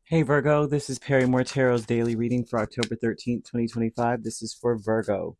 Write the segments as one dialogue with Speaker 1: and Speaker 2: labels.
Speaker 1: Hey Virgo, this is Perrymore Tarot's daily reading for October 13th, 2025. This is for Virgo.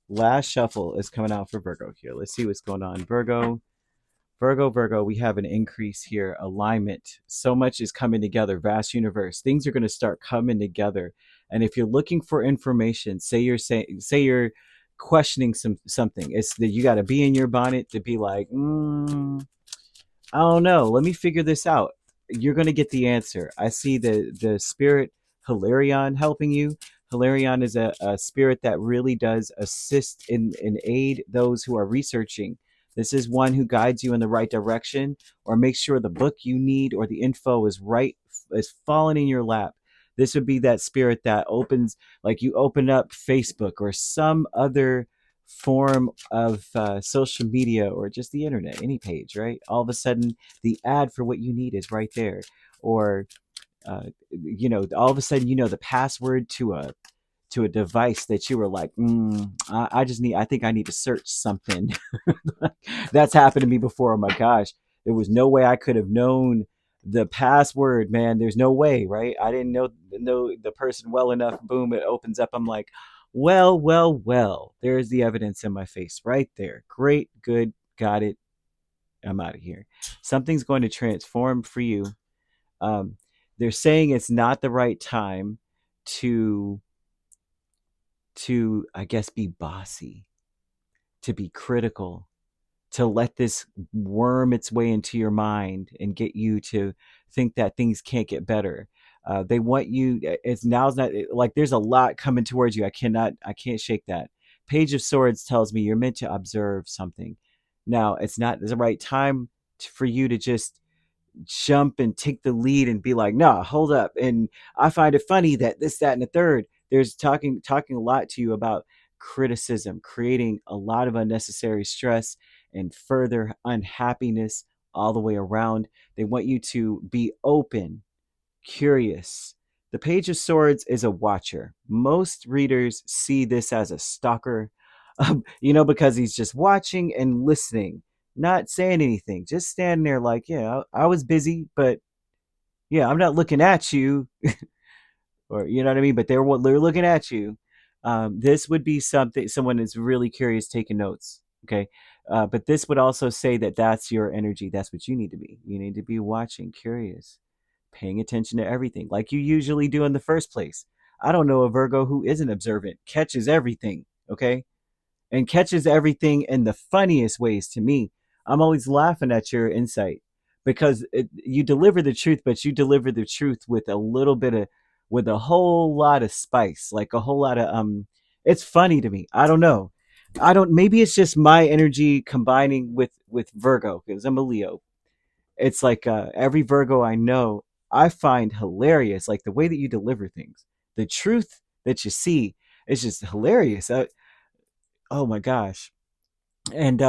Speaker 1: Last shuffle is coming out for Virgo here. Let's see what's going on. Virgo, we have an increase here, alignment. So much is coming together, vast universe. Things are going to start coming together. And if you're looking for information, say you're questioning something, it's that you got to be in your bonnet to be like, I don't know. Let me figure this out. You're going to get the answer. I see the spirit Hilarion helping you. Hilarion is a spirit that really does assist and aid those who are researching. This is one who guides you in the right direction or makes sure the book you need or the info is falling in your lap. This would be that spirit that opens, like you open up Facebook or some other form of social media or just the internet, any page, right? All of a sudden, the ad for what you need is right there, or all of a sudden, the password to a device that you were like, I think I need to search something. That's happened to me before. Oh my gosh, there was no way I could have known the password, man. There's no way, right? I didn't know the person well enough. Boom, it opens up. I'm like, well. There's the evidence in my face right there. Great, good, got it. I'm out of here. Something's going to transform for you. Um, they're saying it's not the right time to I guess be bossy, to be critical, to let this worm its way into your mind and get you to think that things can't get better. They want you. It's not like there's a lot coming towards you. I can't shake that. Page of Swords tells me you're meant to observe something. Now, it's not the right time for you to just jump and take the lead and be like, nah, hold up. And I find it funny that this, that, and the third, there's talking a lot to you about criticism, creating a lot of unnecessary stress and further unhappiness all the way around. They want you to be open, curious. The Page of Swords is a watcher. Most readers see this as a stalker, because he's just watching and listening, not saying anything, just standing there like, yeah, I was busy, but yeah, I'm not looking at you, or you know what I mean. But they're looking at you. This would be someone is really curious, taking notes. Okay, but this would also say that that's your energy. That's what you need to be. You need to be watching, curious, paying attention to everything, like you usually do in the first place. I don't know a Virgo who isn't observant, catches everything. Okay, and catches everything in the funniest ways to me. I'm always laughing at your insight because you deliver the truth, but you deliver the truth with with a whole lot of spice, like a whole lot of it's funny to me. I don't know. I don't maybe it's just my energy combining with Virgo because I'm a Leo. It's like every Virgo I know, I find hilarious, like the way that you deliver things. The truth that you see is just hilarious. Oh my gosh. And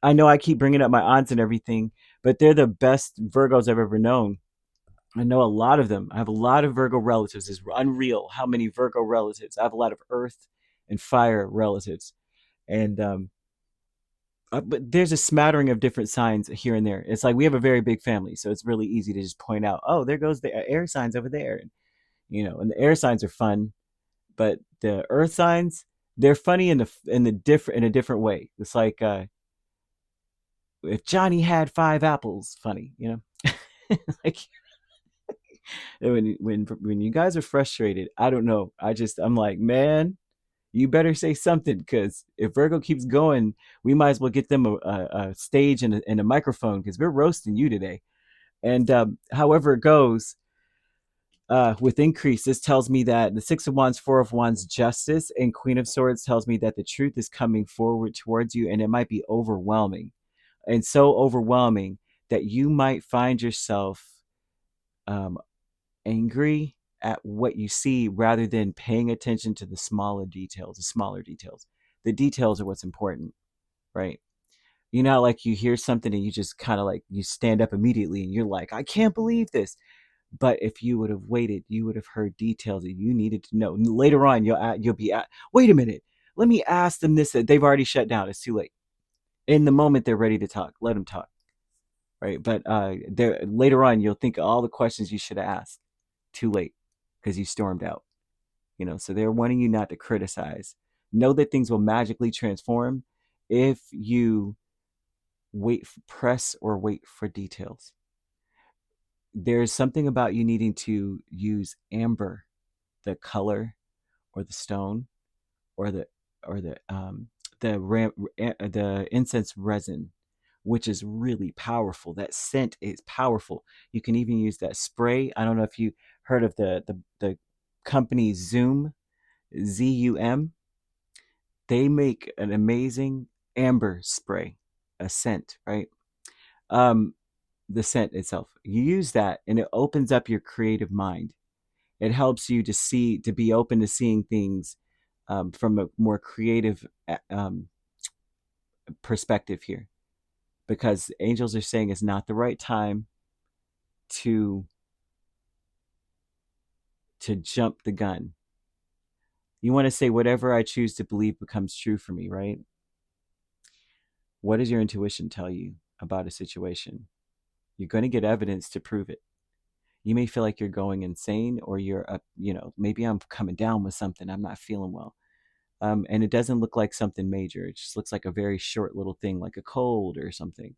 Speaker 1: I know I keep bringing up my aunts and everything, but they're the best Virgos I've ever known. I know a lot of them. I have a lot of Virgo relatives. It's unreal how many Virgo relatives. I have a lot of earth and fire relatives. And but there's a smattering of different signs here and there. It's like we have a very big family, so it's really easy to just point out, oh, there goes the air signs over there. And, and the air signs are fun, but the earth signs, they're funny in a different way. It's like if Johnny had five apples, funny, like when you guys are frustrated, I don't know. I'm like, man, you better say something because if Virgo keeps going, we might as well get them a stage and a microphone because we're roasting you today. And however it goes, with increase, this tells me that the Six of Wands, Four of Wands, Justice, and Queen of Swords tells me that the truth is coming forward towards you, and it might be overwhelming, and so overwhelming that you might find yourself um, angry at what you see rather than paying attention to the smaller details. The smaller details, the details are what's important, right? Like you hear something and you just kind of like you stand up immediately and you're like, I can't believe this. But if you would have waited, you would have heard details that you needed to know. Later on, you'll be at. Wait a minute, let me ask them this. That they've already shut down. It's too late. In the moment they're ready to talk, let them talk. right? But there later on, you'll think of all the questions you should have asked. Too late, because you stormed out. So they're wanting you not to criticize. Know that things will magically transform if you press or wait for details. There's something about you needing to use amber, the color or the stone or the incense resin, which is really powerful. That scent is powerful. You can even use that spray. I don't know if you heard of the company ZUM. They make an amazing amber spray, a scent, right? Um, the scent itself. You use that and it opens up your creative mind. It helps you to be open to seeing things from a more creative perspective here, because angels are saying it's not the right time to jump the gun. You want to say whatever I choose to believe becomes true for me, right? What does your intuition tell you about a situation? You're going to get evidence to prove it. You may feel like you're going insane, or you're up, maybe I'm coming down with something. I'm not feeling well. And it doesn't look like something major. It just looks like a very short little thing, like a cold or something.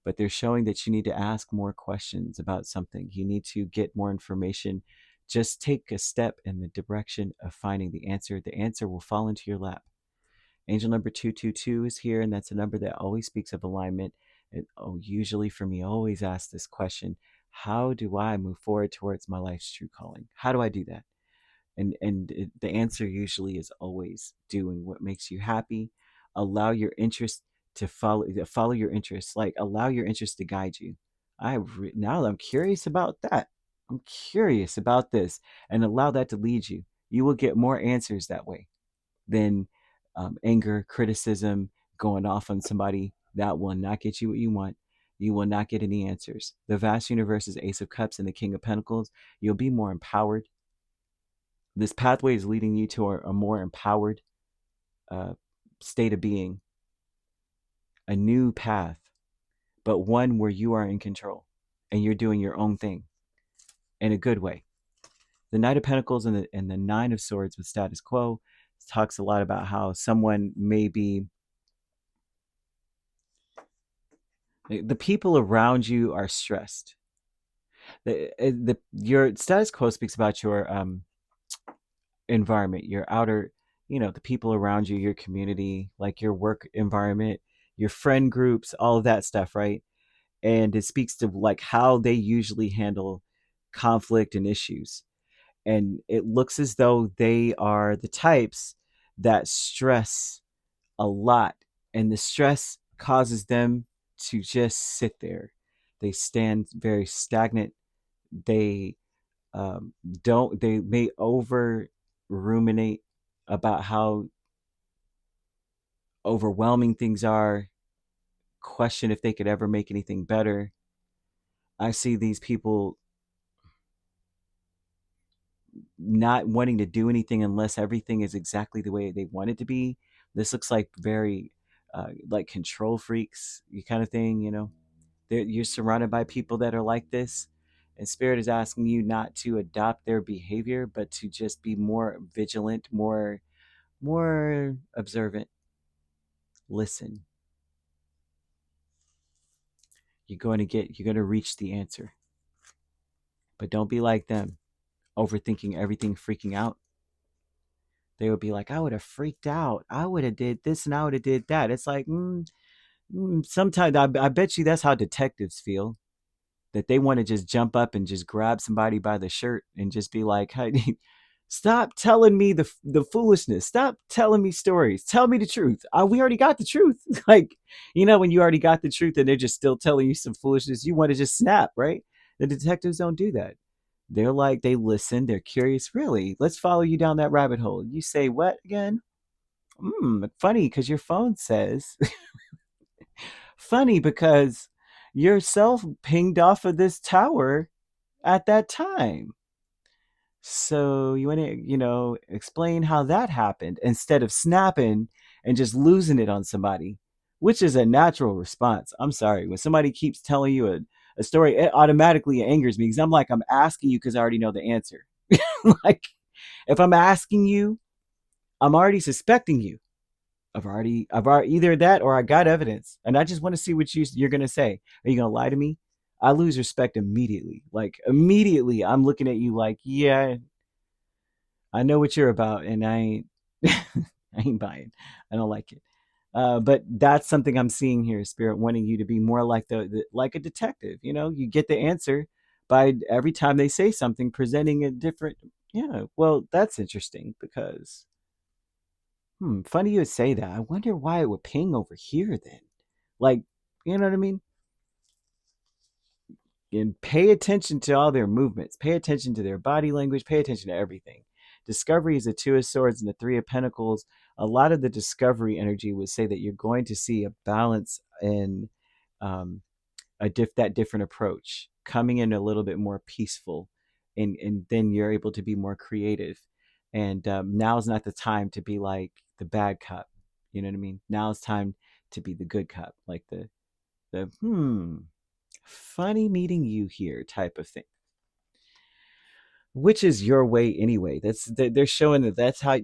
Speaker 1: But they're showing that you need to ask more questions about something. You need to get more information. Just take a step in the direction of finding the answer. The answer will fall into your lap. Angel number 222 is here, and that's a number that always speaks of alignment. Usually for me, always ask this question: how do I move forward towards my life's true calling? How do I do that? The answer usually is always doing what makes you happy. Allow your interest to follow your interests. Like, allow your interest to guide you. Now I'm curious about that. I'm curious about this, and allow that to lead you. You will get more answers that way than anger, criticism, going off on somebody. That will not get you what you want. You will not get any answers. The vast universe is Ace of Cups and the King of Pentacles. You'll be more empowered. This pathway is leading you to a more empowered uh, state of being, a new path, but one where you are in control and you're doing your own thing in a good way. The Knight of Pentacles and the Nine of Swords with status quo talks a lot about how someone may be, the people around you are stressed. Your status quo speaks about your environment, your outer, the people around you, your community, like your work environment, your friend groups, all of that stuff, right? And it speaks to like how they usually handle conflict and issues. And it looks as though they are the types that stress a lot, and the stress causes them to just sit there. They stand very stagnant. They don't they may over ruminate about how overwhelming things are, question if they could ever make anything better. I see these people not wanting to do anything unless everything is exactly the way they want it to be. This looks like very like control freaks, you kind of thing, You're surrounded by people that are like this, and Spirit is asking you not to adopt their behavior, but to just be more vigilant, more observant. Listen. You're going to reach the answer. But don't be like them, overthinking everything, freaking out. They would be like, I would have freaked out. I would have did this and I would have did that. It's like, sometimes I bet you that's how detectives feel. That they want to just jump up and just grab somebody by the shirt and just be like, hey, stop telling me the foolishness. Stop telling me stories. Tell me the truth. We already got the truth. Like, when you already got the truth and they're just still telling you some foolishness, you want to just snap, right? The detectives don't do that. They're like, they listen. They're curious. Really? Let's follow you down that rabbit hole. You say what again? Funny because your phone says. Funny because yourself pinged off of this tower at that time. So you want to, explain how that happened instead of snapping and just losing it on somebody. which is a natural response. I'm sorry. When somebody keeps telling you a story, it automatically angers me because I'm like, I'm asking you because I already know the answer. Like, if I'm asking you, I'm already suspecting you. I've already either that or I got evidence, and I just want to see what you're gonna say. Are you gonna lie to me? I lose respect immediately. Like immediately, I'm looking at you like, yeah, I know what you're about, and I ain't, I ain't buying. I don't like it. But that's something I'm seeing here, Spirit, wanting you to be more like like a detective. You know, you get the answer by every time they say something, presenting a different. Yeah, well, that's interesting because funny you would say that. I wonder why it would ping over here then. Like, you know what I mean? And pay attention to all their movements. Pay attention to their body language. Pay attention to everything. Discovery is the Two of Swords and the Three of Pentacles. A lot of the discovery energy would say that you're going to see a balance in um, that different approach, coming in a little bit more peaceful, and then you're able to be more creative. And now's not the time to be like the bad cop. You know what I mean? Now it's time to be the good cop, like the funny meeting you here type of thing, which is your way anyway. They're showing that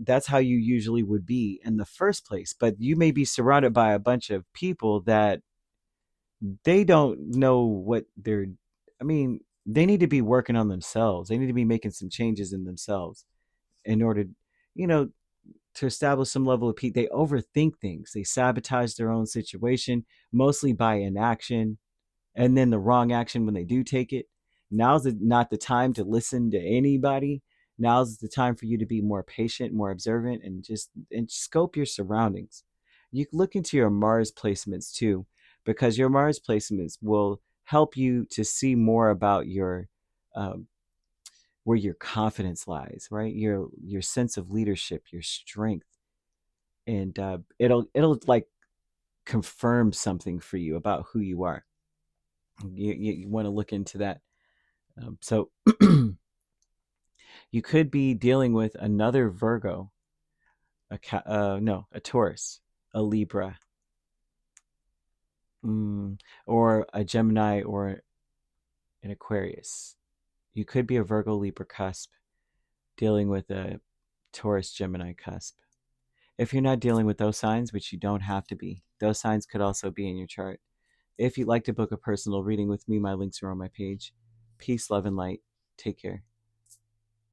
Speaker 1: that's how you usually would be in the first place. But you may be surrounded by a bunch of people that they don't know what they're. I mean, they need to be working on themselves. They need to be making some changes in themselves in order, you know, to establish some level of peace. They overthink things. They sabotage their own situation, mostly by inaction and then the wrong action when they do take it. Not the time to listen to anybody. Now's the time for you to be more patient, more observant, and scope your surroundings. You can look into your Mars placements too, because your Mars placements will help you to see more about your um, where your confidence lies, right? Your sense of leadership, your strength, and it'll like confirm something for you about who you are. You want to look into that. So you could be dealing with another Virgo, no, a Taurus, a Libra, or a Gemini or an Aquarius. You could be a Virgo Libra cusp dealing with a Taurus Gemini cusp. If you're not dealing with those signs, which you don't have to be, those signs could also be in your chart. If you'd like to book a personal reading with me, my links are on my page. Peace, love, and light. Take care.